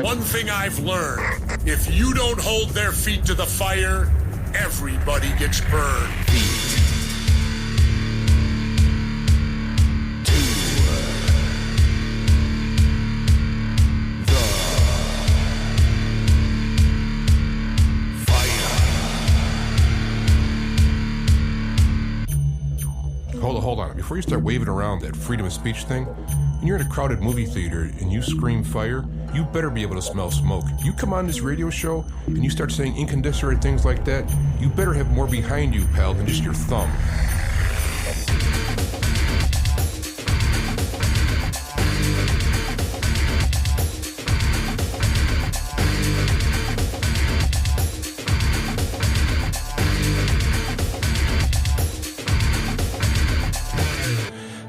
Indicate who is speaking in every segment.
Speaker 1: One thing I've learned, if you don't hold their feet to the fire, everybody gets burned.
Speaker 2: Hold on. Before you start waving around that freedom of speech thing, when you're in a crowded movie theater and you scream fire, you better be able to smell smoke. If you come on this radio show and you start saying incandescent things like that, you better have more behind you, pal, than just your thumb.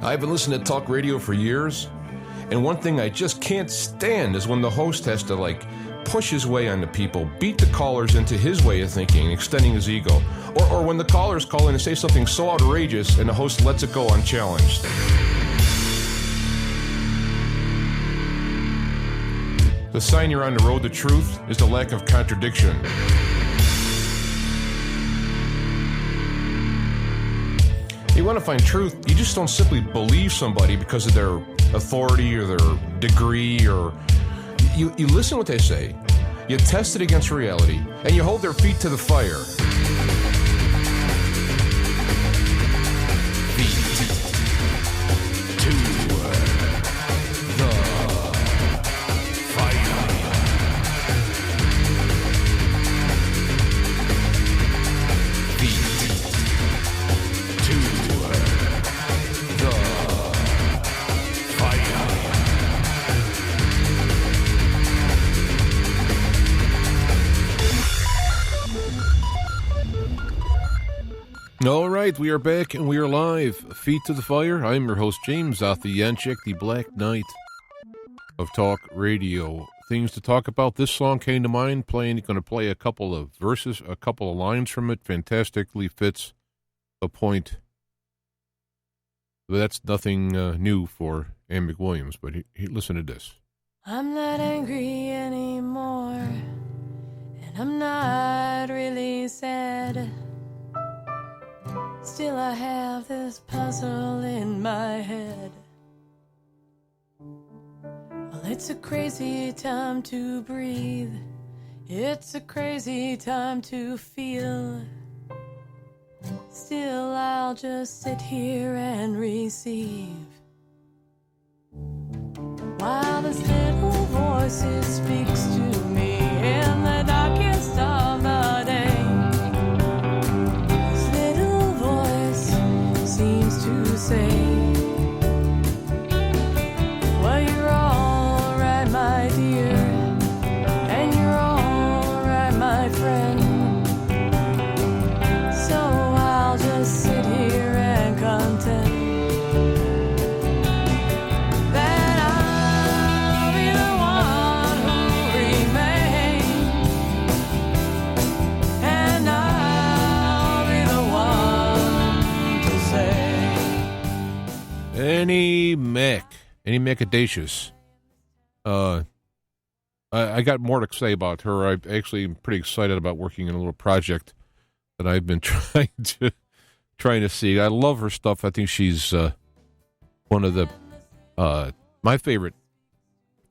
Speaker 2: I've been listening to talk radio for years, and one thing I just can't stand is when the host has to, push his way onto people, beat the callers into his way of thinking, extending his ego, or when the callers call in and say something so outrageous and the host lets it go unchallenged. The sign you're on the road to truth is the lack of contradiction. You want to find truth, you just don't simply believe somebody because of their authority or their degree, or you listen to what they say, you test it against reality, and you hold their feet to the fire. All right, we are back and we are live. Feet to the fire. I'm your host, James Yanchek, the Black Knight of Talk Radio. Things to talk about. This song came to mind. Going to play a couple of verses, a couple of lines from it. Fantastically fits the point. But that's nothing new for Ann McWilliams. But listen to this.
Speaker 3: I'm not angry anymore, and I'm not really sad. Still I have this puzzle in my head. Well, it's a crazy time to breathe. It's a crazy time to feel. Still I'll just sit here and receive, while this little voice, it speaks to me in the darkest of the day. Seems to say, well, you're all right, my dear, and you're all right, my friend. So I'll just sit here and contend that I'll be the one who remains, and I'll be the one to say.
Speaker 2: Any Macadacious. I got more to say about her. I actually am pretty excited about working in a little project that I've been trying to see. I love her stuff. I think she's one of the my favorite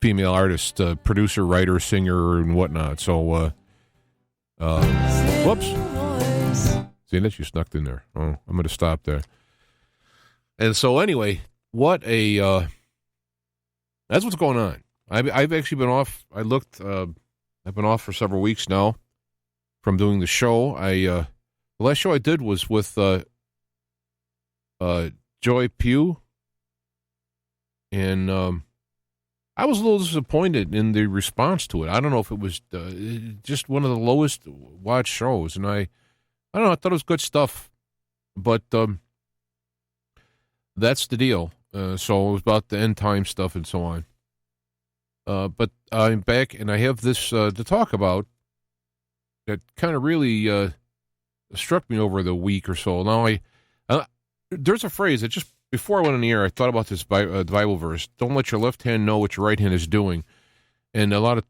Speaker 2: female artist, producer, writer, singer, and whatnot. So, whoops. See, that you snuck in there. Oh, I'm going to stop there. And so, anyway, that's what's going on. I've actually been off. I've been off for several weeks now from doing the show. The last show I did was with Joy Pugh, and I was a little disappointed in the response to it. I don't know if it was just one of the lowest watched shows, and I don't know. I thought it was good stuff, but that's the deal. So it was about the end time stuff and so on. But I'm back, and I have this to talk about that kind of really struck me over the week or so. Now, there's a phrase that just before I went on the air, I thought about this Bible verse. Don't let your left hand know what your right hand is doing. And a lot of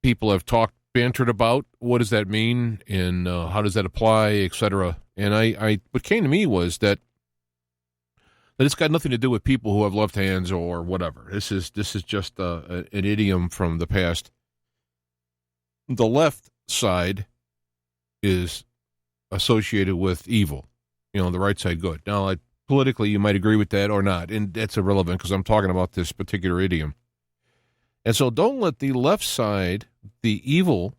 Speaker 2: people have bantered about what does that mean and how does that apply, etc. And I what came to me was that it's got nothing to do with people who have left hands or whatever. This is just an idiom from the past. The left side is associated with evil, the right side good. Now, politically, you might agree with that or not, and that's irrelevant because I'm talking about this particular idiom. And so don't let the left side, the evil,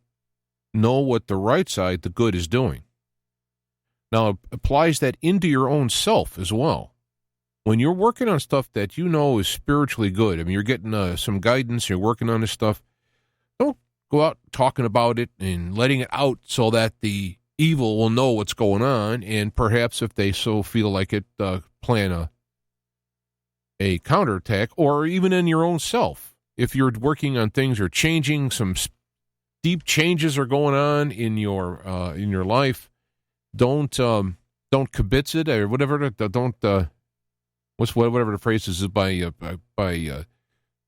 Speaker 2: know what the right side, the good, is doing. Now, it applies that into your own self as well. When you're working on stuff that you know is spiritually good, I mean, you're getting some guidance, you're working on this stuff, don't go out talking about it and letting it out so that the evil will know what's going on, and perhaps if they so feel like it, plan a counterattack, or even in your own self. If you're working on things or changing, some deep changes are going on in your life, don't kibitz it or whatever. Don't whatever the phrase is by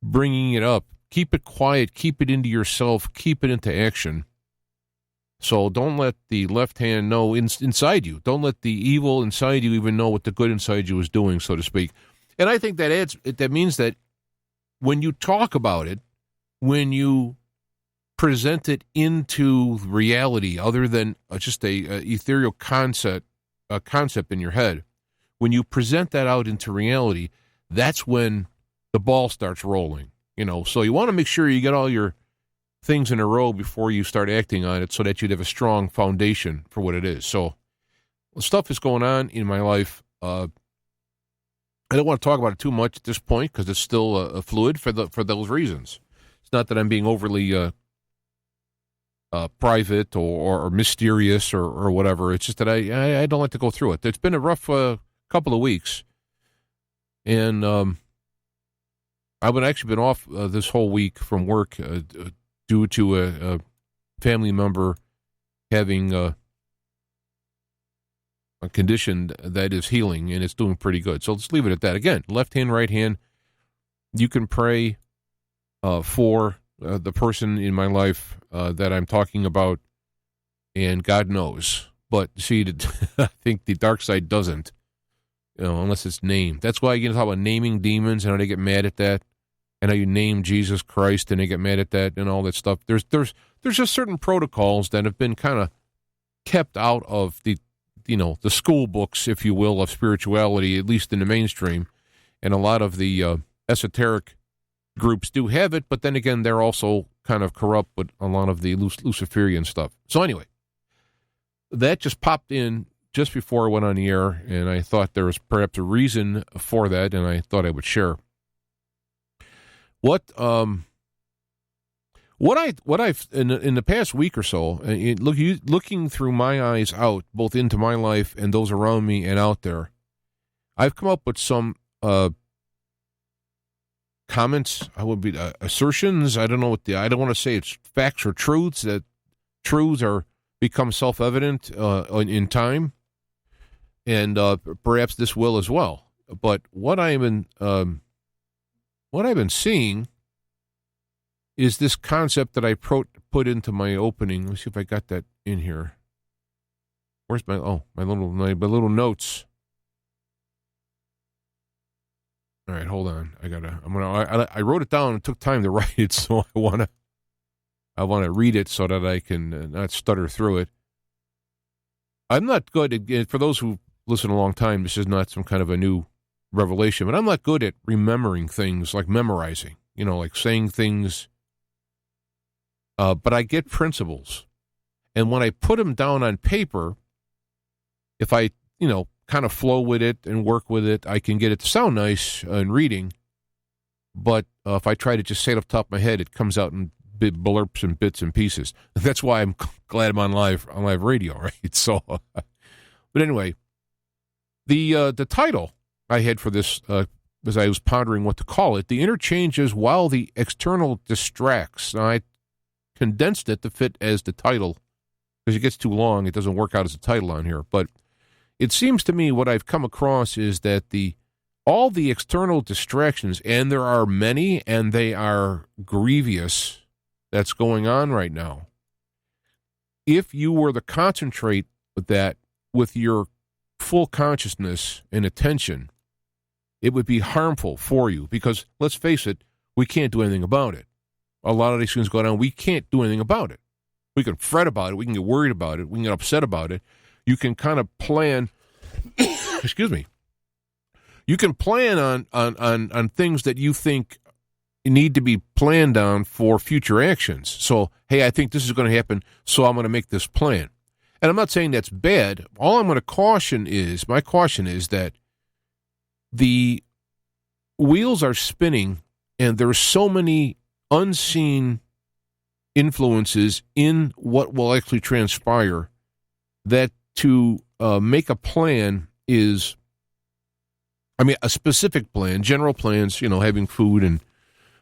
Speaker 2: bringing it up. Keep it quiet. Keep it into yourself. Keep it into action. So don't let the left hand know inside you. Don't let the evil inside you even know what the good inside you is doing, so to speak. And I think that means that when you talk about it, when you present it into reality, other than just a ethereal concept in your head, when you present that out into reality, that's when the ball starts rolling. So you want to make sure you get all your things in a row before you start acting on it so that you'd have a strong foundation for what it is. So stuff is going on in my life. I don't want to talk about it too much at this point because it's still fluid for those reasons. It's not that I'm being overly private or mysterious or whatever. It's just that I don't like to go through it. It's been a rough couple of weeks, and I've actually been off this whole week from work due to a family member having a condition that is healing, and it's doing pretty good. So let's leave it at that. Again, left hand, right hand. You can pray for the person in my life that I'm talking about, and God knows. But see, I think the dark side doesn't, unless it's named. That's why you talk about naming demons and how they get mad at that, and how you name Jesus Christ and they get mad at that and all that stuff. There's just certain protocols that have been kind of kept out of the school books, if you will, of spirituality, at least in the mainstream. And a lot of the esoteric groups do have it, but then again, they're also kind of corrupt with a lot of the Luciferian stuff. So anyway, that just popped in just before I went on the air, and I thought there was perhaps a reason for that, and I thought I would share. What I've in the past week or so, looking through my eyes out, both into my life and those around me and out there, I've come up with some comments. I would be assertions. I don't know I don't want to say it's facts or truths, that truths are become self-evident in time, and perhaps this will as well. But what I've been seeing is this concept that I put into my opening. Let me see if I got that in here. Where's my little notes? All right, hold on. I wrote it down and took time to write it, so I want to read it so that I can not stutter through it. I'm not good at, for those who listen a long time, this is not some kind of a new revelation, but I'm not good at remembering things, like memorizing, like saying things. But I get principles. And when I put them down on paper, if I, kind of flow with it and work with it, I can get it to sound nice in reading. But if I try to just say it off the top of my head, it comes out in blurps and bits and pieces. That's why I'm glad I'm on live radio, right? So, but anyway, the title I had for this, as I was pondering what to call it, the interchanges while the external distracts. Now, I condensed it to fit as the title, because it gets too long, it doesn't work out as a title on here. But it seems to me what I've come across is that all the external distractions, and there are many, and they are grievous, that's going on right now, if you were to concentrate with that with your full consciousness and attention, it would be harmful for you because, let's face it, we can't do anything about it. A lot of these things go down. We can't do anything about it. We can fret about it. We can get worried about it. We can get upset about it. You can kind of plan, excuse me, you can plan on things that you think need to be planned on for future actions. So, hey, I think this is going to happen, so I'm going to make this plan. And I'm not saying that's bad. All I'm going to caution is, my caution is that the wheels are spinning and there are so many unseen influences in what will actually transpire that to make a plan is, I mean, a specific plan, general plans, having food and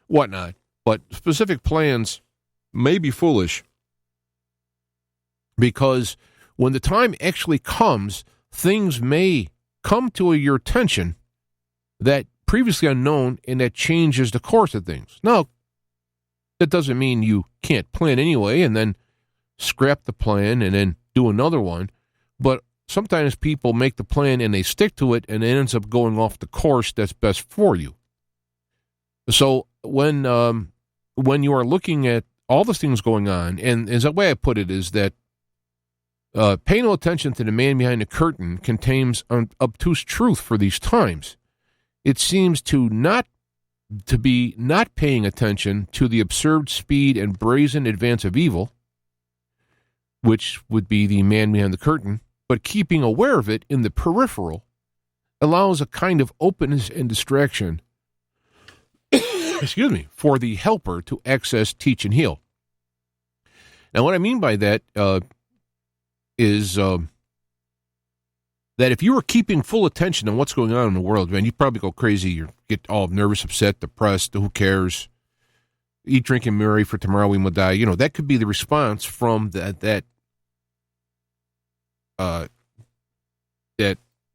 Speaker 2: whatnot, but specific plans may be foolish because when the time actually comes, things may come to your attention that previously unknown, and that changes the course of things. Now, that doesn't mean you can't plan anyway and then scrap the plan and then do another one, but sometimes people make the plan and they stick to it and it ends up going off the course that's best for you. So when you are looking at all the things going on, and as the way I put it is that pay no attention to the man behind the curtain contains an obtuse truth for these times. It seems to be not paying attention to the absurd speed and brazen advance of evil, which would be the man behind the curtain, but keeping aware of it in the peripheral allows a kind of openness and distraction excuse me, for the helper to access, teach, and heal. Now, what I mean by that is that if you were keeping full attention on what's going on in the world, man, you'd probably go crazy. You get all nervous, upset, depressed, who cares? Eat, drink, and marry, for tomorrow we will die. That could be the response from that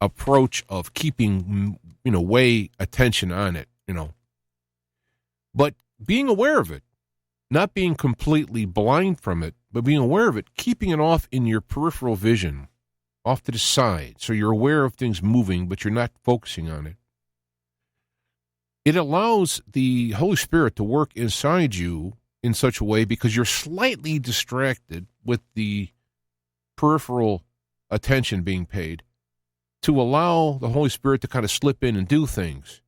Speaker 2: approach of keeping, way attention on it, But being aware of it, not being completely blind from it, but being aware of it, keeping it off in your peripheral vision, off to the side, so you're aware of things moving, but you're not focusing on it. It allows the Holy Spirit to work inside you in such a way because you're slightly distracted with the peripheral attention being paid to allow the Holy Spirit to kind of slip in and do things.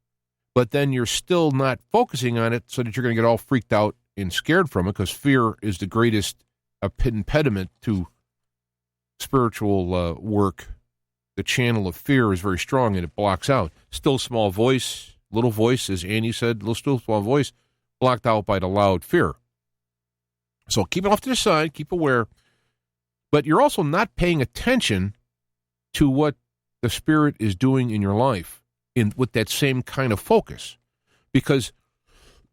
Speaker 2: But then you're still not focusing on it so that you're going to get all freaked out and scared from it, because fear is the greatest impediment to spiritual work. The channel of fear is very strong and it blocks out. Still small voice, little voice, as Annie said, little still small voice, blocked out by the loud fear. So keep it off to the side, keep aware, but you're also not paying attention to what the Spirit is doing in your life with that same kind of focus. Because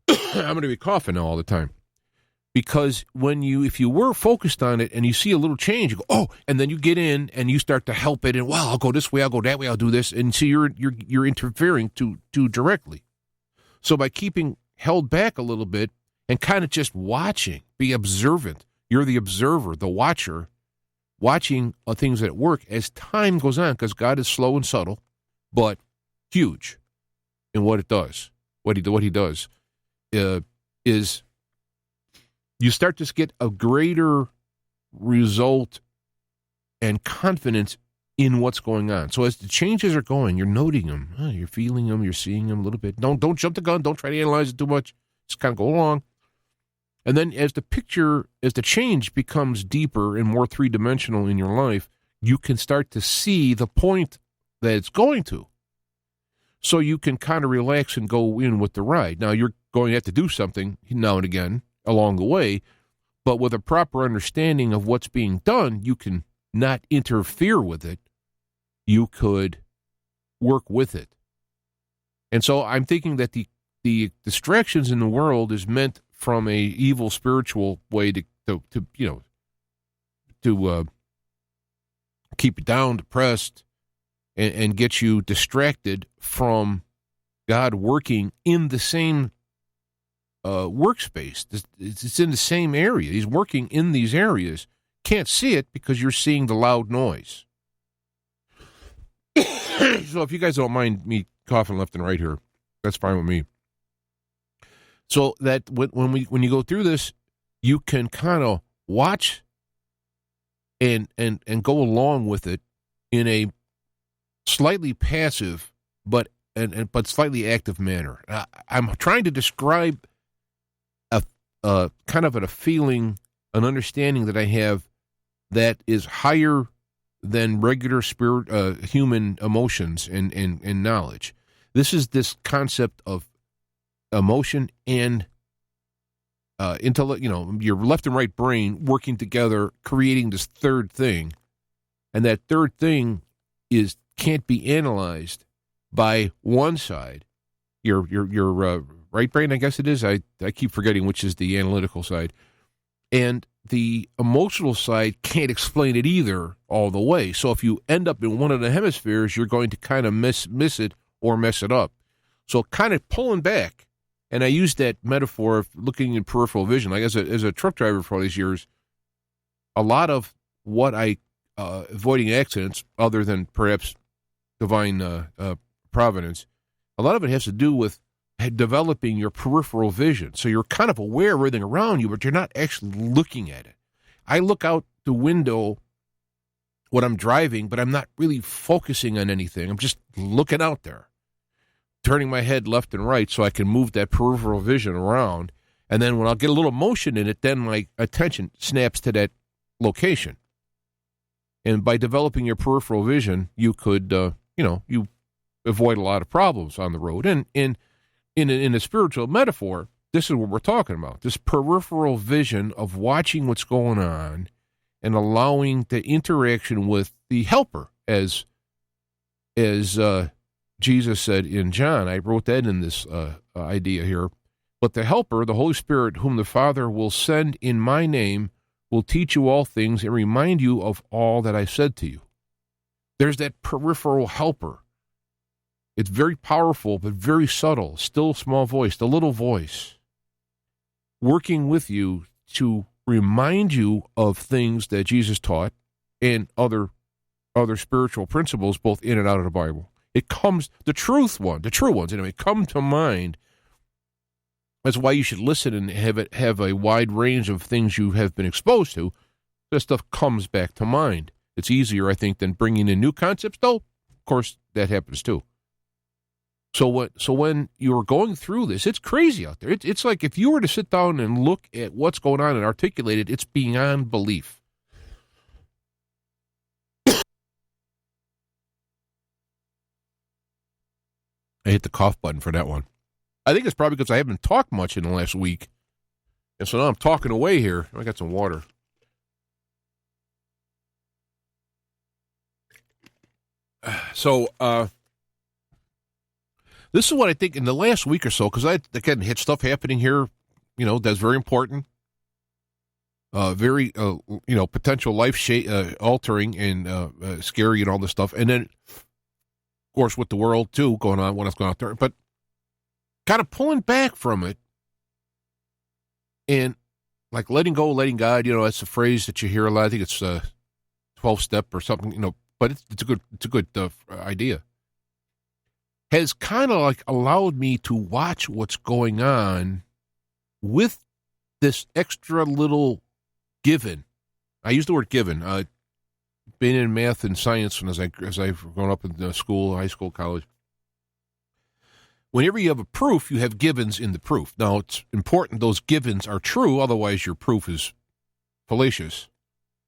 Speaker 2: I'm going to be coughing now all the time. Because if you were focused on it and you see a little change, you go, oh, and then you get in and you start to help it, and well, I'll go this way, I'll go that way, I'll do this, and so you're interfering too directly. So by keeping held back a little bit and kind of just watching, be observant. You're the observer, the watcher, watching things at work as time goes on, because God is slow and subtle, but huge in what it does. What he does is you start to get a greater result and confidence in what's going on. So as the changes are going, you're noting them. You're feeling them. You're seeing them a little bit. Don't jump the gun. Don't try to analyze it too much. Just kind of go along. And then as the change becomes deeper and more three-dimensional in your life, you can start to see the point that it's going to. So you can kind of relax and go in with the ride. Now, you're going to have to do something now and again along the way, but with a proper understanding of what's being done, you can not interfere with it. You could work with it. And so I'm thinking that the distractions in the world is meant from a evil spiritual way to keep you down, depressed, and get you distracted from God working in the same workspace. It's in the same area. He's working in these areas. Can't see it because you're seeing the loud noise. So if you guys don't mind me coughing left and right here, that's fine with me. So that when you go through this, you can kind of watch and go along with it in a slightly passive but slightly active manner. I'm trying to describe a kind of a feeling, an understanding that I have that is higher than regular human emotions and knowledge. This is this concept of emotion and intellect, your left and right brain working together, creating this third thing. And that third thing can't be analyzed by one side, your right brain, I guess it is. I keep forgetting which is the analytical side. And the emotional side can't explain it either all the way. So if you end up in one of the hemispheres, you're going to kind of miss it or mess it up. So kind of pulling back, and I use that metaphor of looking in peripheral vision. Like as a truck driver for all these years, a lot of what avoiding accidents, other than perhaps divine providence, a lot of it has to do with developing your peripheral vision. So you're kind of aware of everything around you, but you're not actually looking at it. I look out the window when I'm driving, but I'm not really focusing on anything. I'm just looking out there, turning my head left and right so I can move that peripheral vision around. And then when I'll get a little motion in it, then my attention snaps to that location. And by developing your peripheral vision, you could, you avoid a lot of problems on the road. And in a spiritual metaphor, this is what we're talking about, this peripheral vision of watching what's going on and allowing the interaction with the helper, as Jesus said in John. I wrote that in this idea here. But the helper, the Holy Spirit, whom the Father will send in my name, will teach you all things and remind you of all that I said to you. There's that peripheral helper. It's very powerful, but very subtle, still small voice, the little voice, working with you to remind you of things that Jesus taught and other spiritual principles, both in and out of the Bible. It comes, the true ones, anyway, come to mind. That's why you should listen and have a wide range of things you have been exposed to. That stuff comes back to mind. It's easier, I think, than bringing in new concepts, though, of course, that happens too. So when you're going through this, it's crazy out there. It's like if you were to sit down and look at what's going on and articulate it, it's beyond belief. I hit the cough button for that one. I think it's probably because I haven't talked much in the last week. And so now I'm talking away here. I got some water. So, this is what I think in the last week or so, because I, again, hit stuff happening here, that's very important. Very, potential life altering and scary and all this stuff. And then, of course, with the world, too, going on, what's going on there. But kind of pulling back from it and, like, letting go, letting God, that's a phrase that you hear a lot. I think it's 12-step or something, but it's a good idea. Has kind of like allowed me to watch what's going on with this extra little given. I use the word given. Been in math and science as I've grown up in school, high school, college. Whenever you have a proof, you have givens in the proof. Now, it's important those givens are true, otherwise your proof is fallacious.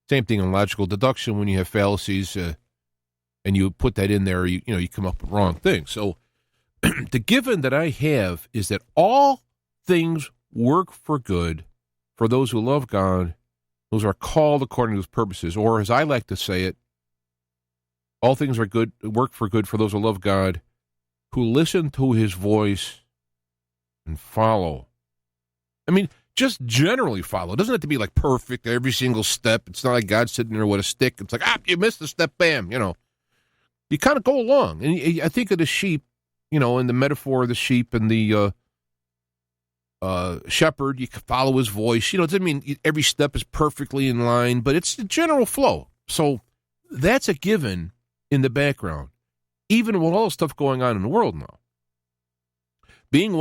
Speaker 2: Same thing in logical deduction when you have fallacies. And you put that in there, you come up with wrong things. So the given that I have is that all things work for good for those who love God, those are called according to his purposes. Or as I like to say it, all things are good, work for good for those who love God, who listen to his voice and follow. I mean, just generally follow. It doesn't have to be like perfect every single step. It's not like God's sitting there with a stick. It's like, you missed a step, bam, You kind of go along. And I think of the sheep, in the metaphor of the sheep and the shepherd. You can follow his voice. It doesn't mean every step is perfectly in line, but it's the general flow. So that's a given in the background, even with all the stuff going on in the world now. Being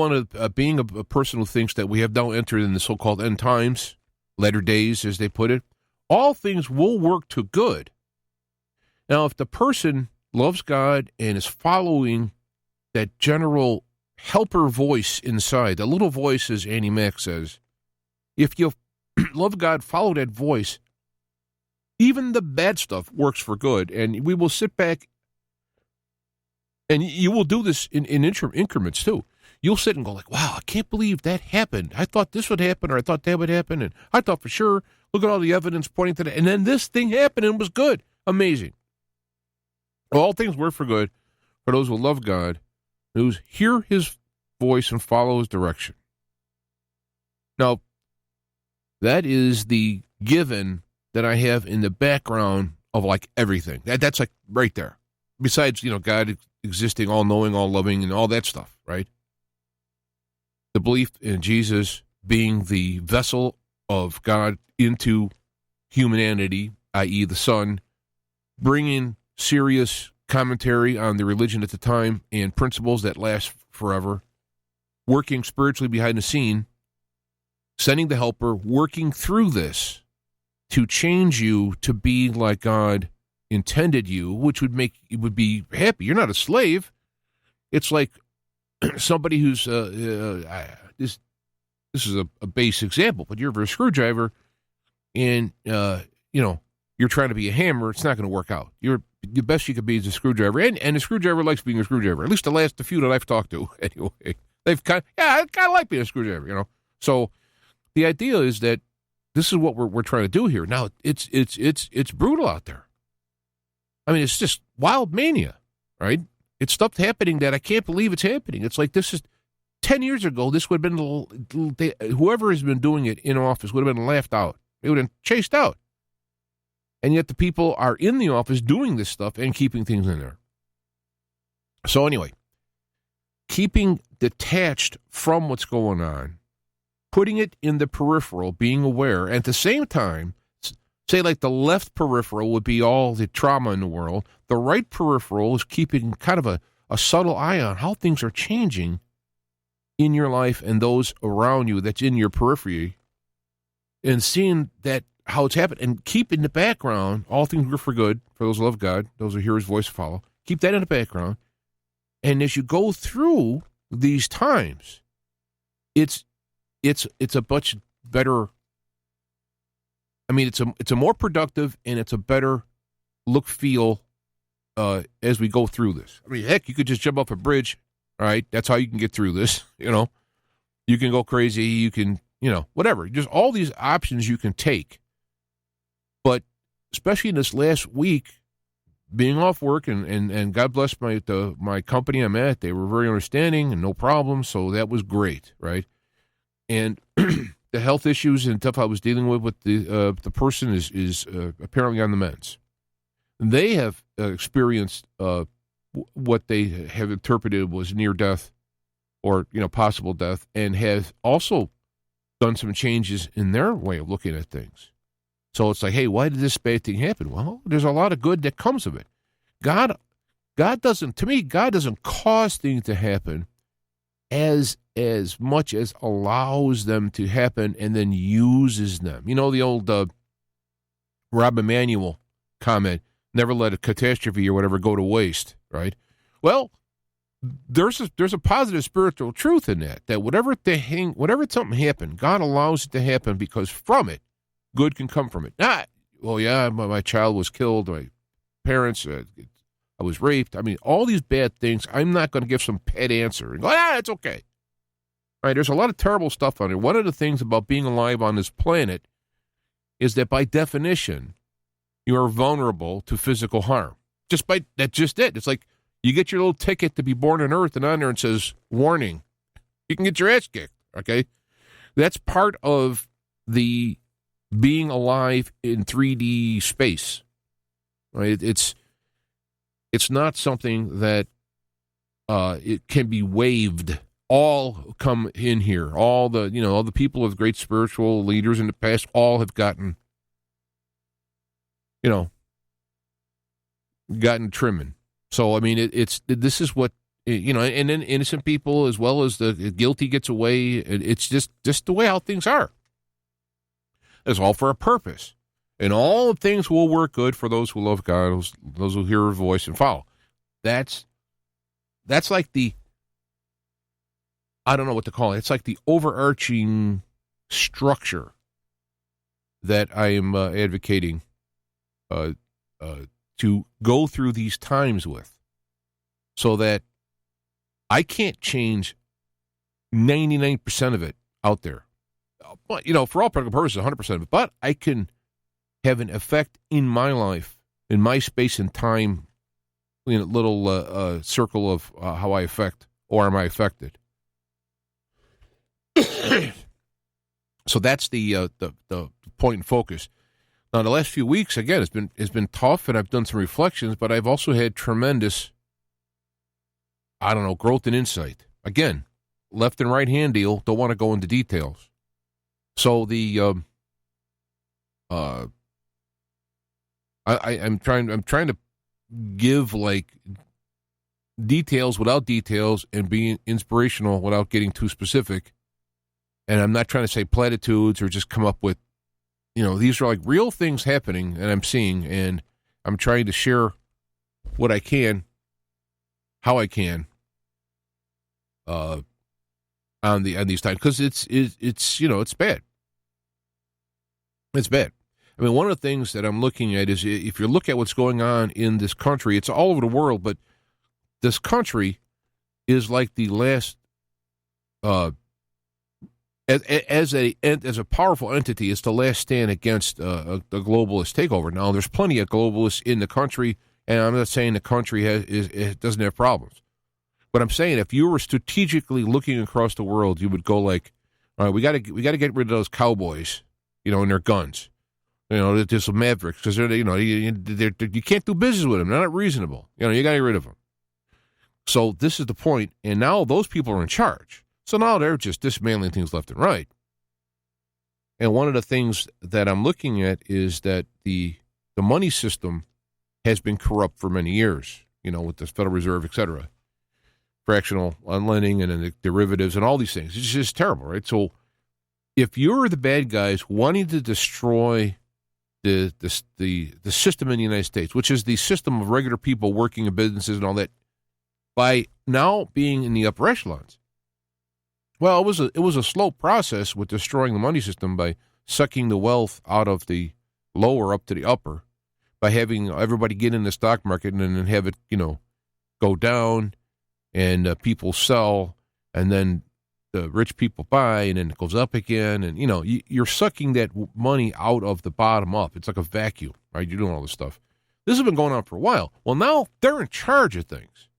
Speaker 2: a person who thinks that we have now entered in the so-called end times, latter days, as they put it, all things will work to good. Now, if the person loves God and is following that general helper voice inside, the little voice, as Annie Mac says, if you love God, follow that voice, even the bad stuff works for good. And we will sit back, and you will do this in increments too. You'll sit and go like, wow, I can't believe that happened. I thought this would happen, or I thought that would happen, and I thought for sure, look at all the evidence pointing to that. And then this thing happened and it was good. Amazing. All things work for good for those who love God, who hear his voice and follow his direction. Now, that is the given that I have in the background of like everything. That's like right there. Besides, God existing, all-knowing, all-loving, and all that stuff, right? The belief in Jesus being the vessel of God into humanity, i.e. the Son, bringing serious commentary on the religion at the time and principles that last forever, working spiritually behind the scene, sending the helper, working through this to change you to be like God intended you, which would be happy. You're not a slave. It's like somebody who's this is a base example, but you're a screwdriver, and you're trying to be a hammer. It's not going to work out. The best you could be is a screwdriver, and a screwdriver likes being a screwdriver. At least the few that I've talked to, anyway, I kind of like being a screwdriver. So the idea is that this is what we're trying to do here. Now it's brutal out there. I mean, it's just wild mania, right? It's stuff happening that I can't believe it's happening. It's like this is 10 years ago. This would have been whoever has been doing it in office would have been laughed out. They would have been chased out. And yet the people are in the office doing this stuff and keeping things in there. So anyway, keeping detached from what's going on, putting it in the peripheral, being aware, and at the same time, say like the left peripheral would be all the trauma in the world. The right peripheral is keeping kind of a subtle eye on how things are changing in your life and those around you that's in your periphery, and seeing that how it's happened, and keep in the background all things work for good for those who love God, those who hear his voice follow. Keep that in the background. And as you go through these times, it's a much better. I mean, it's a more productive and it's a better look, feel as we go through this. I mean, heck, you could just jump off a bridge, all right? That's how you can get through this, You can go crazy, you can, whatever. Just all these options you can take. But especially in this last week, being off work, and God bless my company I'm at, they were very understanding and no problem, so that was great, right? And the health issues and stuff I was dealing with the person is apparently on the meds. They have experienced what they have interpreted was near death or possible death, and have also done some changes in their way of looking at things. So it's like, hey, why did this bad thing happen? Well, there's a lot of good that comes of it. God doesn't cause things to happen as much as allows them to happen and then uses them. The old Rob Emanuel comment, never let a catastrophe or whatever go to waste, right? Well, there's a positive spiritual truth in that whatever something happened, God allows it to happen because from it, good can come from it. My child was killed, my parents, I was raped. I mean, all these bad things, I'm not going to give some pet answer and go, it's okay. All right, there's a lot of terrible stuff on it. One of the things about being alive on this planet is that by definition, you are vulnerable to physical harm. That's just it. It's like you get your little ticket to be born on Earth, and on there it says, warning, you can get your ass kicked, okay? That's part of the being alive in 3D space, right? It's not something that it can be waived all come in here. All the people with great spiritual leaders in the past all have gotten trimming. So I mean, this is what and then innocent people as well as the guilty gets away. It's just the way how things are. It's all for a purpose, and all things will work good for those who love God, those who hear His voice and follow. That's like I don't know what to call it. It's like the overarching structure that I am advocating to go through these times with, so that I can't change 99% of it out there. But, for all practical purposes, 100% of it. But I can have an effect in my life, in my space and time, in a little circle of how I affect, or am I affected. So that's the point and focus. Now, the last few weeks, again, it's been tough, and I've done some reflections, but I've also had tremendous, growth and insight. Again, left and right hand deal. Don't want to go into details. So I'm trying to give like details without details and be inspirational without getting too specific. And I'm not trying to say platitudes or just come up with, these are like real things happening and I'm seeing, and I'm trying to share what I can, how I can, on these times, because it's bad. It's bad. I mean, one of the things that I'm looking at is, if you look at what's going on in this country, it's all over the world, but this country is like the last, as a powerful entity, it's the last stand against the globalist takeover. Now, there's plenty of globalists in the country, and I'm not saying the country doesn't have problems. But I'm saying, if you were strategically looking across the world, you would go like, all right, we got to get rid of those cowboys, and their guns. There's some mavericks, because you can't do business with them. They're not reasonable. You got to get rid of them. So this is the point, and now those people are in charge. So now they're just dismantling things left and right. And one of the things that I'm looking at is that the money system has been corrupt for many years, with the Federal Reserve, et cetera. Fractional lending and then the derivatives and all these things. It's just terrible, right? So if you're the bad guys wanting to destroy the system in the United States, which is the system of regular people working in businesses and all that, by now being in the upper echelons, well, it was a slow process with destroying the money system by sucking the wealth out of the lower up to the upper, by having everybody get in the stock market and then have it, go down, and people sell, and then the rich people buy, and then it goes up again, and you're sucking that money out of the bottom up. It's like a vacuum, right? You're doing all this stuff. This has been going on for a while. Well, now they're in charge of things,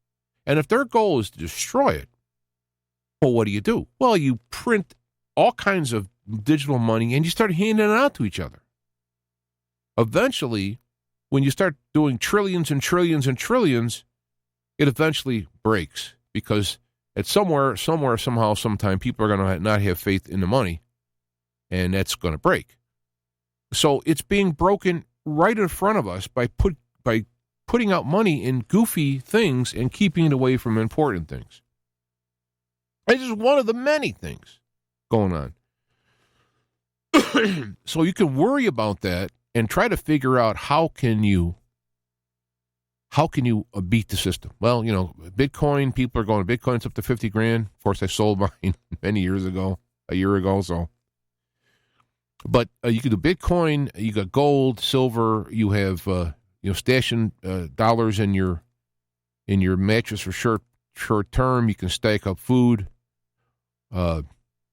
Speaker 2: and if their goal is to destroy it, well, what do? Well, you print all kinds of digital money, and you start handing it out to each other. Eventually, when you start doing trillions and trillions and trillions, it eventually breaks, because at somewhere, somehow, sometime, people are going to not have faith in the money, and that's going to break. So it's being broken right in front of us by putting out money in goofy things and keeping it away from important things. It's just one of the many things going on. So you can worry about that and try to figure out how can you beat the system. Well, Bitcoin, people are going, Bitcoin's up to 50 grand. Of course, I sold mine many years ago, a year ago. So, but you can do Bitcoin, you got gold, silver, you have, stashing dollars in your mattress for short term. You can stack up food.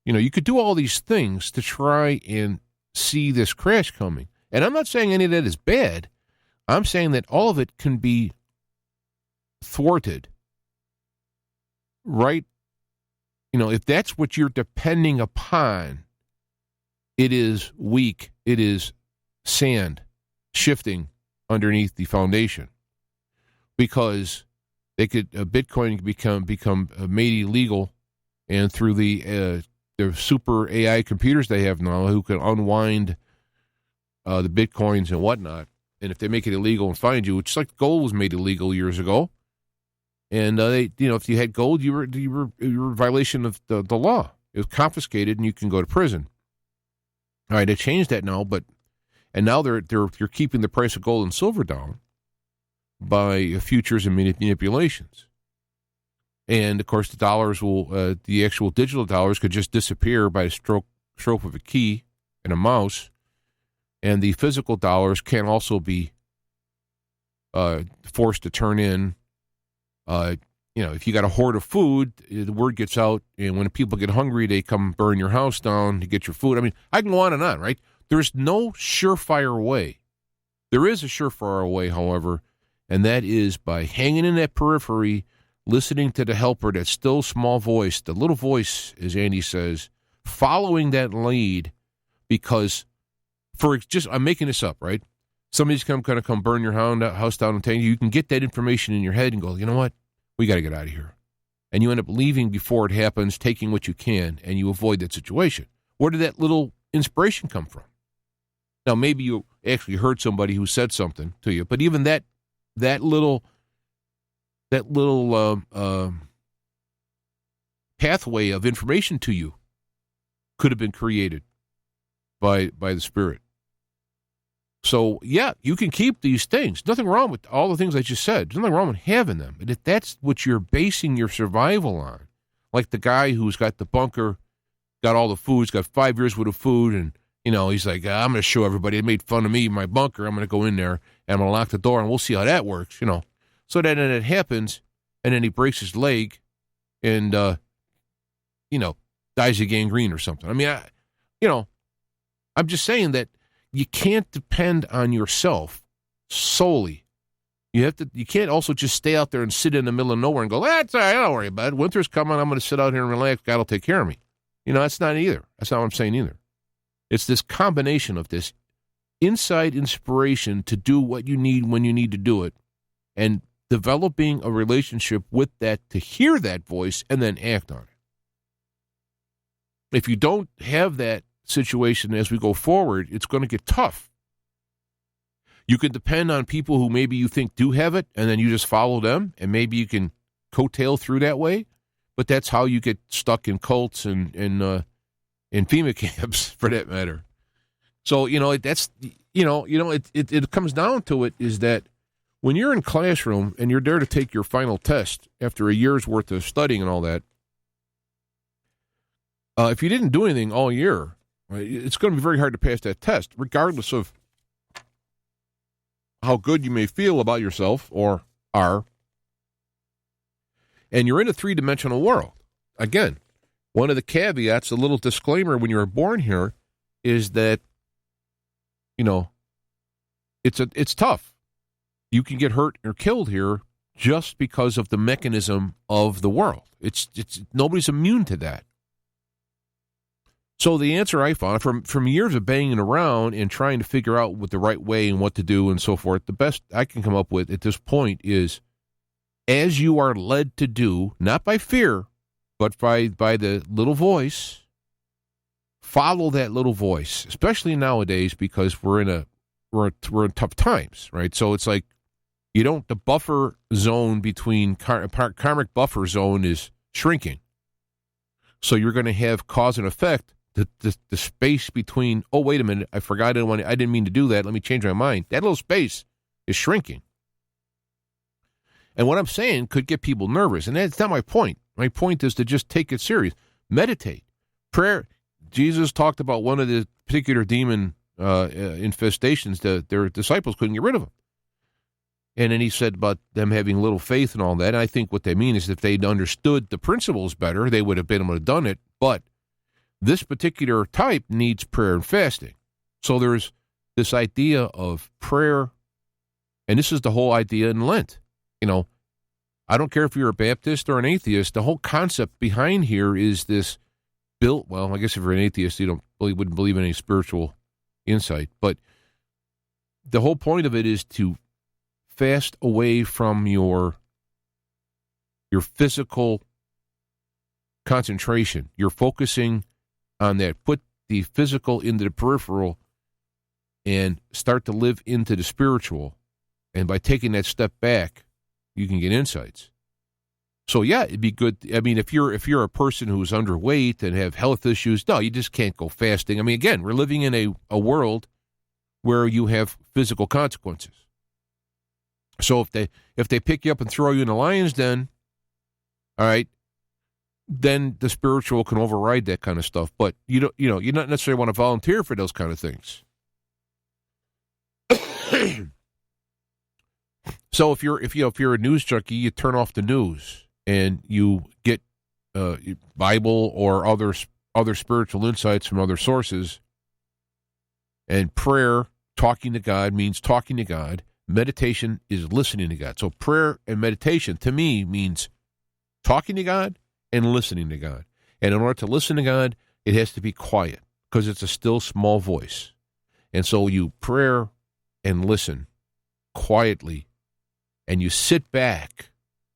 Speaker 2: You could do all these things to try and see this crash coming. And I'm not saying any of that is bad. I'm saying that all of it can be thwarted, right? If that's what you're depending upon, it is weak. It is sand shifting underneath the foundation, because Bitcoin can become made illegal, And through the super AI computers they have now who can unwind the Bitcoins and whatnot. And if they make it illegal and find you, which like gold was made illegal years ago, and if you had gold, you were in violation of the law. It was confiscated, and you can go to prison. All right, they changed that now, and now you're keeping the price of gold and silver down by futures and manipulations. And of course, the dollars the actual digital dollars could just disappear by a stroke of a key and a mouse. And the physical dollars can also be forced to turn in. If you got a hoard of food, the word gets out, and when people get hungry, they come burn your house down to get your food. I mean, I can go on and on, right? There's no surefire way. There is a surefire way, however, and that is by hanging in that periphery, listening to the helper, that still small voice, the little voice, as Andy says, following that lead, because I'm making this up, right? Somebody's going to come burn your house down and tell you. You can get that information in your head and go, you know what? We got to get out of here. And you end up leaving before it happens, taking what you can, and you avoid that situation. Where did that little inspiration come from? Now, maybe you actually heard somebody who said something to you, but even that little pathway of information to you could have been created by the Spirit. So, yeah, you can keep these things. Nothing wrong with all the things I just said. There's nothing wrong with having them. And if that's what you're basing your survival on, like the guy who's got the bunker, got all the food, he's got 5 years worth of food, and, he's like, I'm going to show everybody. They made fun of me in my bunker. I'm going to go in there, and I'm going to lock the door, and we'll see how that works, So then it happens, and then he breaks his leg and, dies of gangrene or something. I mean, I'm just saying that you can't depend on yourself solely. You can't also just stay out there and sit in the middle of nowhere and go, that's all right, don't worry about it. Winter's coming, I'm going to sit out here and relax. God will take care of me. That's not either. That's not what I'm saying either. It's this combination of this inside inspiration to do what you need when you need to do it, and developing a relationship with that to hear that voice and then act on it. If you don't have that situation as we go forward, it's going to get tough. You can depend on people who maybe you think do have it, and then you just follow them, and maybe you can coattail through that way. But that's how you get stuck in cults and FEMA camps, for that matter. So it comes down to it is that when you're in classroom and you're there to take your final test after a year's worth of studying and all that, if you didn't do anything all year, it's going to be very hard to pass that test, regardless of how good you may feel about yourself or are. And you're in a three-dimensional world. Again, one of the caveats, a little disclaimer when you're born here, is that, it's tough. You can get hurt or killed here just because of the mechanism of the world. It's nobody's immune to that. So the answer I found from years of banging around and trying to figure out what the right way and what to do and so forth, the best I can come up with at this point is, as you are led to do, not by fear, but by the little voice, follow that little voice, especially nowadays because we're in tough times, right? So it's like the buffer zone between karmic buffer zone is shrinking. So you're going to have cause and effect. The space between, oh, wait a minute, I forgot I didn't mean to do that. Let me change my mind. That little space is shrinking. And what I'm saying could get people nervous. And that's not my point. My point is to just take it serious. Meditate. Prayer. Jesus talked about one of the particular demon infestations that their disciples couldn't get rid of them. And then he said about them having little faith and all that. And I think what they mean is if they'd understood the principles better, they would have been able to have done it. But this particular type needs prayer and fasting. So there's this idea of prayer, and this is the whole idea in Lent. I don't care if you're a Baptist or an atheist, the whole concept behind here is this I guess if you're an atheist, you wouldn't believe in any spiritual insight, but the whole point of it is to fast away from your physical concentration. You're focusing on that. Put the physical into the peripheral and start to live into the spiritual. And by taking that step back, you can get insights. So yeah, it'd be good. I mean, if you're a person who's underweight and have health issues, no, you just can't go fasting. I mean, again, we're living in a world where you have physical consequences. So if they pick you up and throw you in the lion's den, all right, then the spiritual can override that kind of stuff. But you not necessarily want to volunteer for those kind of things. So if you're a news junkie, you turn off the news and you get Bible or other spiritual insights from other sources. And prayer, talking to God, means talking to God. Meditation is listening to God. So prayer and meditation, to me, means talking to God and listening to God. And in order to listen to God, it has to be quiet because it's a still, small voice. And so you prayer and listen quietly, and you sit back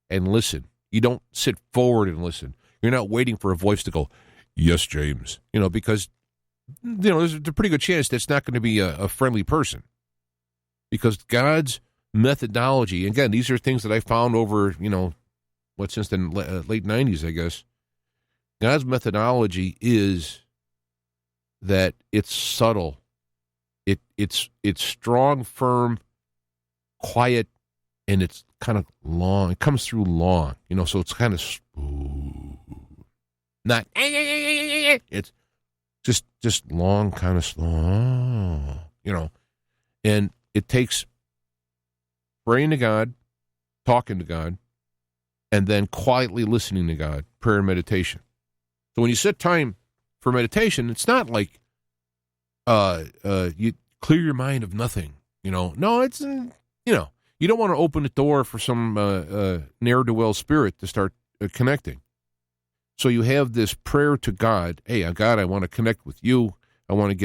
Speaker 2: and listen. You don't sit forward and listen. You're not waiting for a voice to go, yes, James, because there's a pretty good chance that's not going to be a friendly person. Because God's methodology, again, these are things that I found over, since the late 90s, I guess. God's methodology is that it's subtle. It's strong, firm, quiet, and it's kind of long. It comes through long, so it's kind of not, it's just long, kind of slow, and it takes praying to God, talking to God, and then quietly listening to God, prayer and meditation. So when you set time for meditation, it's not like you clear your mind of nothing, No, it's, you don't want to open the door for some ne'er-do-well spirit to start connecting. So you have this prayer to God. Hey, God, I want to connect with you. I want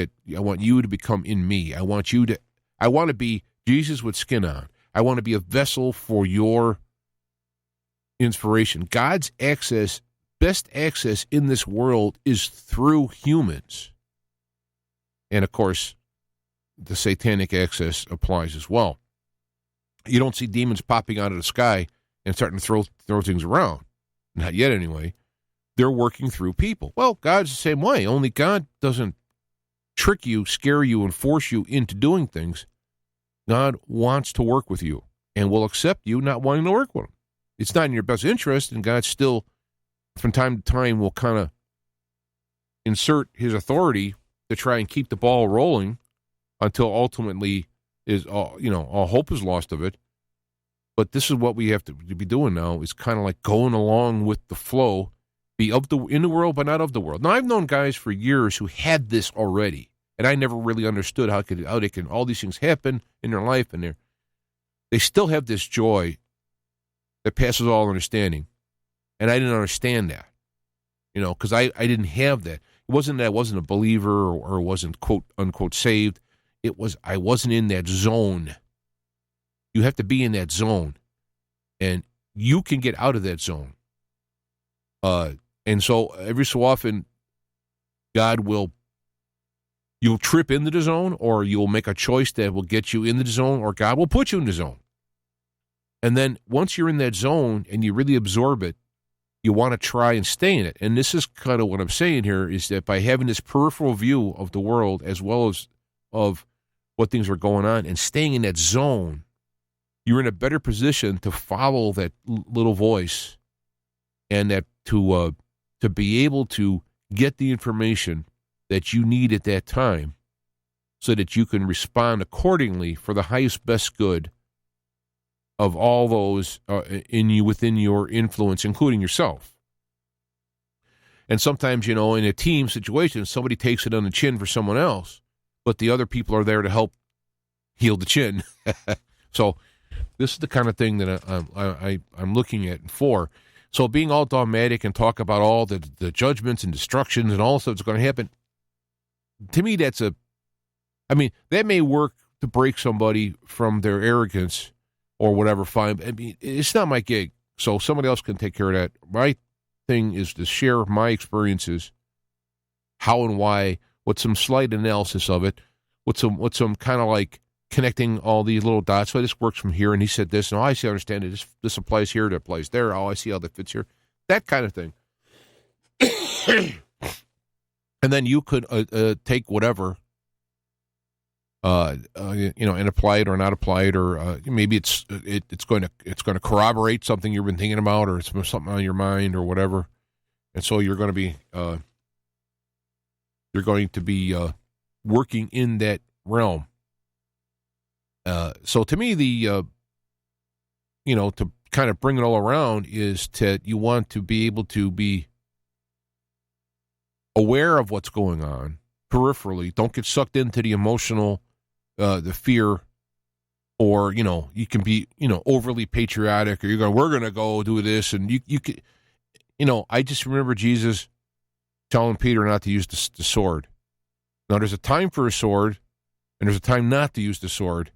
Speaker 2: you to become in me. I want to be Jesus with skin on. I want to be a vessel for your inspiration. God's best access in this world is through humans. And of course, the satanic access applies as well. You don't see demons popping out of the sky and starting to throw things around. Not yet, anyway. They're working through people. Well, God's the same way, only God doesn't trick you, scare you, and force you into doing things. God wants to work with you and will accept you not wanting to work with him. It's not in your best interest, and God still, from time to time, will kind of insert his authority to try and keep the ball rolling until ultimately all hope is lost of it. But this is what we have to be doing now, is kind of like going along with the flow, be in the world, but not of the world. Now, I've known guys for years who had this already, and I never really understood how all these things happen in their life, and they still have this joy that passes all understanding. And I didn't understand that, because I didn't have that. It wasn't that I wasn't a believer or wasn't, quote, unquote, saved. It was I wasn't in that zone. You have to be in that zone, and you can get out of that zone. And so every so often, you'll trip into the zone, or you'll make a choice that will get you into the zone, or God will put you in the zone. And then once you're in that zone and you really absorb it, you want to try and stay in it. And this is kind of what I'm saying here, is that by having this peripheral view of the world as well as of what things are going on and staying in that zone, you're in a better position to follow that little voice and that to be able to get the information that you need at that time so that you can respond accordingly for the highest, best good of all those within your influence, including yourself. And sometimes, in a team situation, somebody takes it on the chin for someone else, but the other people are there to help heal the chin. So this is the kind of thing that I'm looking at for. So being all dogmatic and talk about all the judgments and destructions and all stuff that's going to happen, to me, that may work to break somebody from their arrogance or whatever, fine. I mean, it's not my gig, so somebody else can take care of that. thing is to share my experiences, how and why, with some slight analysis of it, with some kind of like connecting all these little dots. So this works from here, and he said this, and I see, I understand it. This applies here, that applies there. Oh, I see how that fits here. That kind of thing. And then you could take whatever, and apply it or not apply it, or maybe it's going to corroborate something you've been thinking about, or it's something on your mind, or whatever. And so you're going to be working in that realm. So to me, to kind of bring it all around is that you want to be able to be aware of what's going on peripherally. Don't get sucked into the emotional, the fear, or, you can be, overly patriotic, or we're going to go do this. And you could, I just remember Jesus telling Peter not to use the sword. Now there's a time for a sword and there's a time not to use the sword.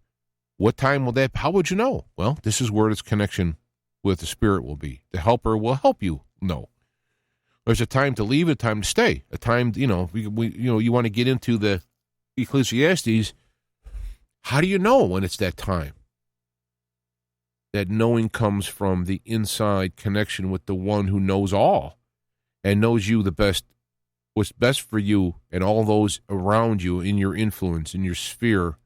Speaker 2: What time will that, how would you know? Well, this is where this connection with the Spirit will be. The helper will help you know. There's a time to leave, a time to stay, a time, you want to get into the Ecclesiastes. How do you know when it's that time? That knowing comes from the inside connection with the one who knows all and knows you the best, what's best for you and all those around you in your influence, in your sphere.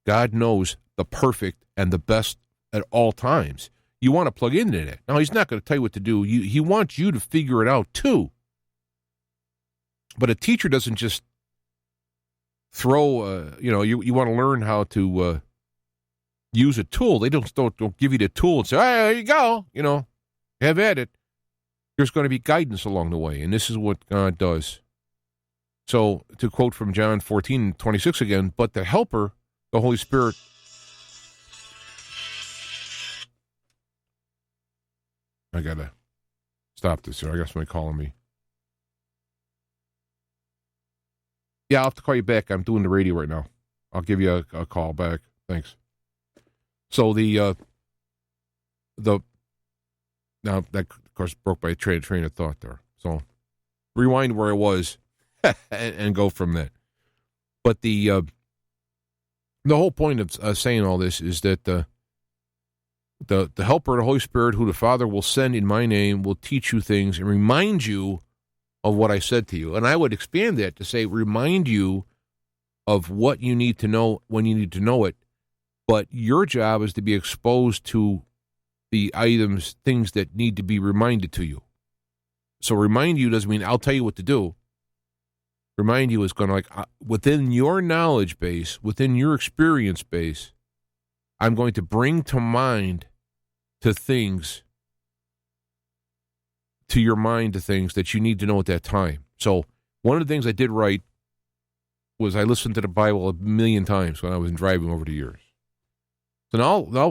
Speaker 2: God knows the perfect and the best at all times. You want to plug into that. Now, he's not going to tell you what to do. He wants you to figure it out, too. But a teacher doesn't just throw, you want to learn how to use a tool. They don't give you the tool and say, hey, there you go, have at it. There's going to be guidance along the way, and this is what God does. So, to quote from John 14:26 again, but the helper, the Holy Spirit, I got to stop this here. I got somebody calling me. Yeah, I'll have to call you back. I'm doing the radio right now. I'll give you a call back. Thanks. So now that, of course, broke my train of thought there. So rewind where I was and go from there. But the whole point of saying all this is that the helper, the Holy Spirit, who the Father will send in my name, will teach you things and remind you of what I said to you. And I would expand that to say, remind you of what you need to know when you need to know it. But your job is to be exposed to the items, things that need to be reminded to you. So remind you doesn't mean I'll tell you what to do. Remind you is going to within your knowledge base, within your experience base, I'm going to bring to mind to your mind to things that you need to know at that time. So one of the things I did right was I listened to the Bible 1,000,000 times when I was driving over the years. So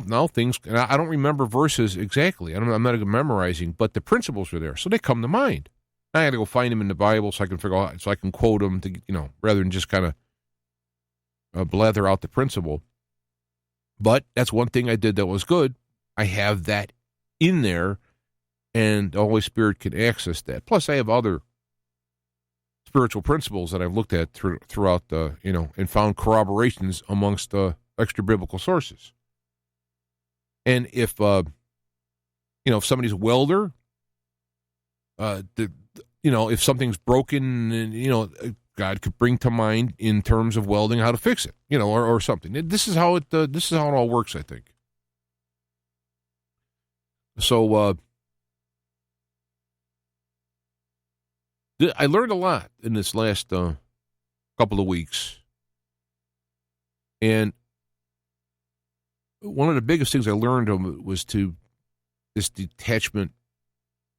Speaker 2: now things, and I don't remember verses exactly. I'm not memorizing, but the principles are there, so they come to mind. I got to go find them in the Bible so I can figure out, so I can quote them to, rather than just kind of blather out the principle. But that's one thing I did that was good. I have that in there, and the Holy Spirit can access that. Plus, I have other spiritual principles that I've looked at throughout and found corroborations amongst extra biblical sources. And if somebody's a welder, if something's broken, and God could bring to mind in terms of welding how to fix it, or something. This is how it all works, I think. So I learned a lot in this last couple of weeks, and one of the biggest things I learned was this detachment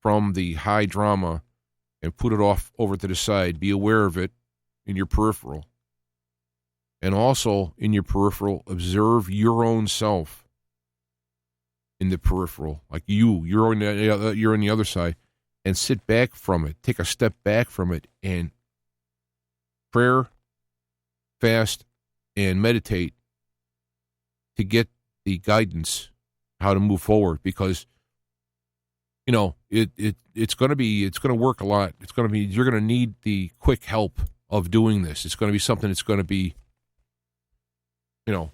Speaker 2: from the high drama and put it off over to the side. Be aware of it in your peripheral. And also in your peripheral, observe your own self in the peripheral. Like you're on the other side. And sit back from it. Take a step back from it and prayer, fast, and meditate to get the guidance how to move forward. Because it's going to work a lot. You're going to need the quick help of doing this. It's going to be something that's going to be, a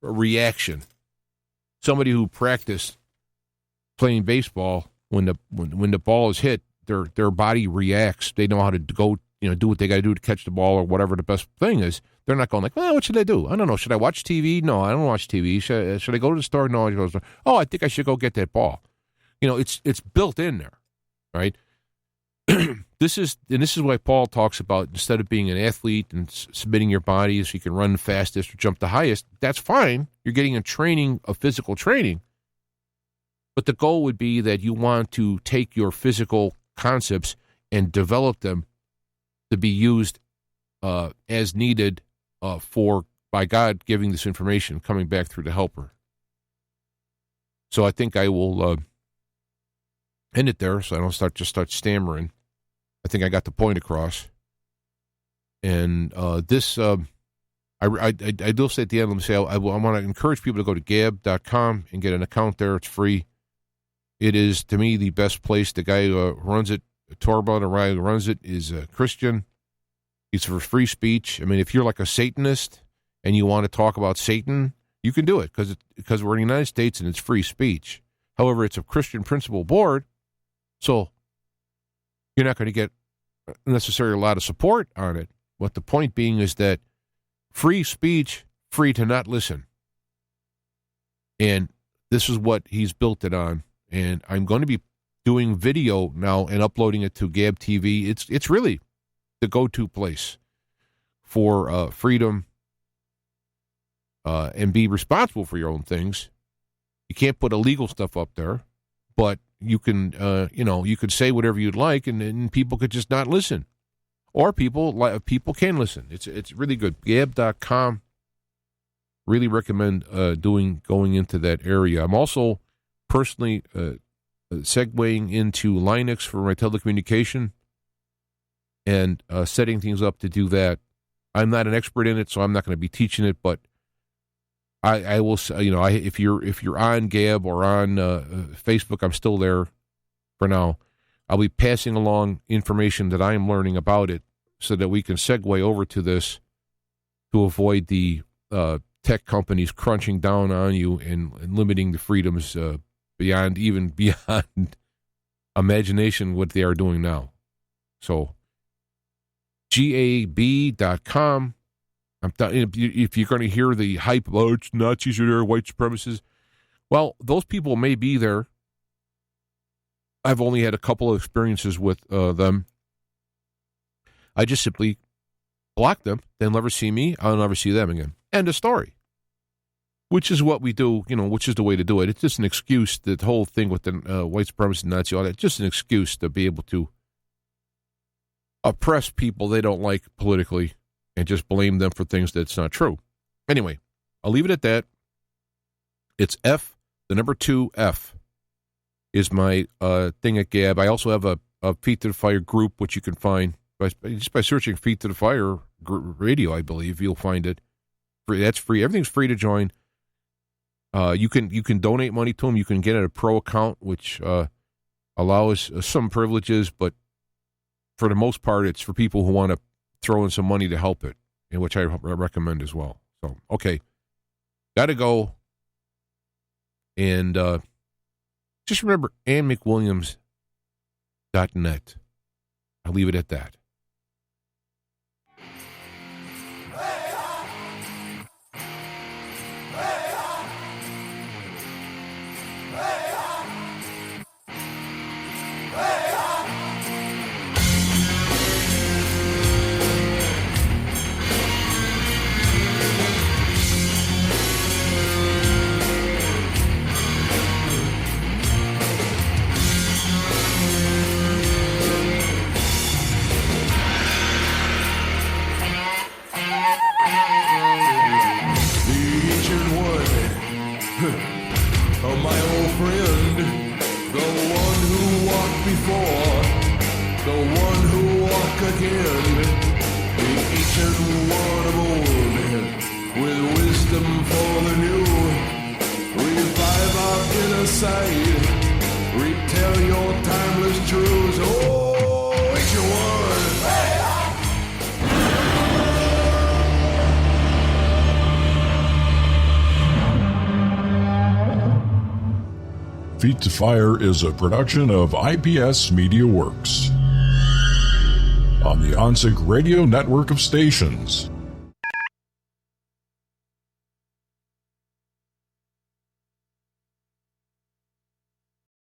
Speaker 2: reaction. Somebody who practiced playing baseball, when the ball is hit, their body reacts. They know how to go, do what they got to do to catch the ball or whatever the best thing is. They're not going like, well, what should I do? I don't know. Should I watch TV? No, I don't watch TV. Should I go to the store? No, I go to the store. Oh, I think I should go get that ball. It's built in there, right? This is why Paul talks about, instead of being an athlete and submitting your body so you can run fastest or jump the highest, that's fine. You're getting a physical training. But the goal would be that you want to take your physical concepts and develop them to be used as needed by God giving this information coming back through the helper. So I think I will end it there so I don't start stammering. I think I got the point across. And I do say at the end, let me say, I want to encourage people to go to gab.com and get an account there. It's free. It is, to me, the best place. The guy who runs it, Torba, the guy who runs it, is a Christian. He's for free speech. I mean, if you're like a Satanist and you want to talk about Satan, you can do it because we're in the United States and it's free speech. However, it's a Christian principle board, so you're not going to get necessarily a lot of support on it. But the point being is that free speech, free to not listen. And this is what he's built it on. And I'm going to be doing video now and uploading it to Gab TV. It's really the go-to place for freedom and be responsible for your own things. You can't put illegal stuff up there, but you can, you could say whatever you'd like, and people could just not listen, or people can listen. It's really good. Gab.com. Really recommend going into that area. I'm also personally segueing into Linux for my telecommunication and setting things up to do that. I'm not an expert in it, so I'm not going to be teaching it, but I will say, if you're on Gab or on Facebook, I'm still there for now. I'll be passing along information that I am learning about it so that we can segue over to this to avoid the tech companies crunching down on you and limiting the freedoms beyond imagination what they are doing now. So, gab.com. If you're going to hear the hype about it's Nazis are there, white supremacists, well, those people may be there. I've only had a couple of experiences with them. I just simply block them. They'll never see me. I'll never see them again. End of story. Which is what we do, which is the way to do it. It's just an excuse, the whole thing with the white supremacist, Nazi, all that, just an excuse to be able to oppress people they don't like politically and just blame them for things that's not true. Anyway, I'll leave it at that. It's F, the number 2F is my thing at Gab. I also have a Feet to the Fire group, which you can find just by searching Feet to the Fire radio, I believe. You'll find it. That's free. Everything's free to join. You can donate money to them. You can get a pro account, which allows some privileges, but for the most part, it's for people who want to throw in some money to help it, and which I recommend as well. So, okay. Got to go. And just remember, AnnMcWilliams.net. I'll leave it at that.
Speaker 4: Retell your timeless truths. Oh, it's your one.
Speaker 5: Feet to Fire is a production of IPS Media Works on the OnSync Radio network of stations.